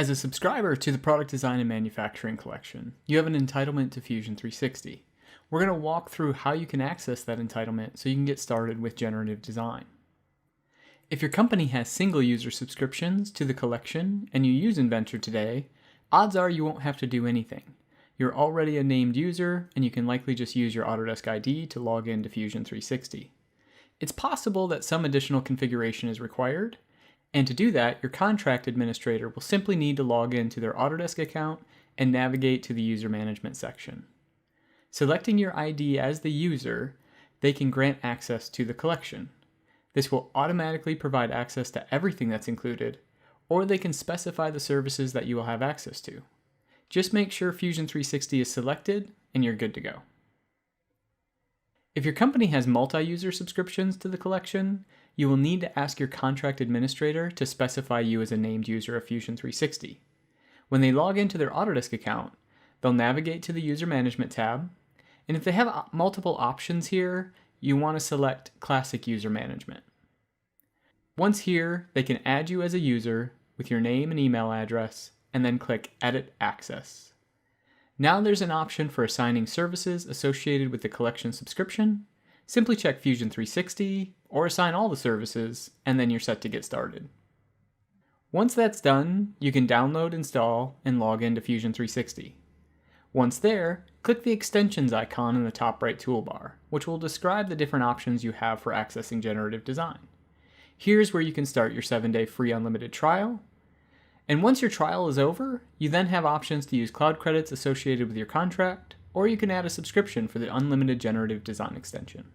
As a subscriber to the Product Design and Manufacturing Collection, you have an entitlement to Fusion 360. We're going to walk through how you can access that entitlement so you can get started with generative design. If your company has single user subscriptions to the collection and you use Inventor today, odds are you won't have to do anything. You're already a named user and you can likely just use your Autodesk ID to log into Fusion 360. It's possible that some additional configuration is required, and to do that, your contract administrator will simply need to log into their Autodesk account and navigate to the user management section. Selecting your ID as the user, they can grant access to the collection. This will automatically provide access to everything that's included, or they can specify the services that you will have access to. Just make sure Fusion 360 is selected and you're good to go. If your company has multi-user subscriptions to the collection, you will need to ask your contract administrator to specify you as a named user of Fusion 360. When they log into their Autodesk account, they'll navigate to the User Management tab, and if they have multiple options here, you want to select Classic User Management. Once here, they can add you as a user with your name and email address, and then click Edit Access. Now there's an option for assigning services associated with the collection subscription. Simply check Fusion 360 or assign all the services, and then you're set to get started. Once that's done, you can download, install, and log into Fusion 360. Once there, click the extensions icon in the top right toolbar, which will describe the different options you have for accessing generative design. Here's where you can start your 7-day free unlimited trial. And once your trial is over, you then have options to use cloud credits associated with your contract, or you can add a subscription for the unlimited generative design extension.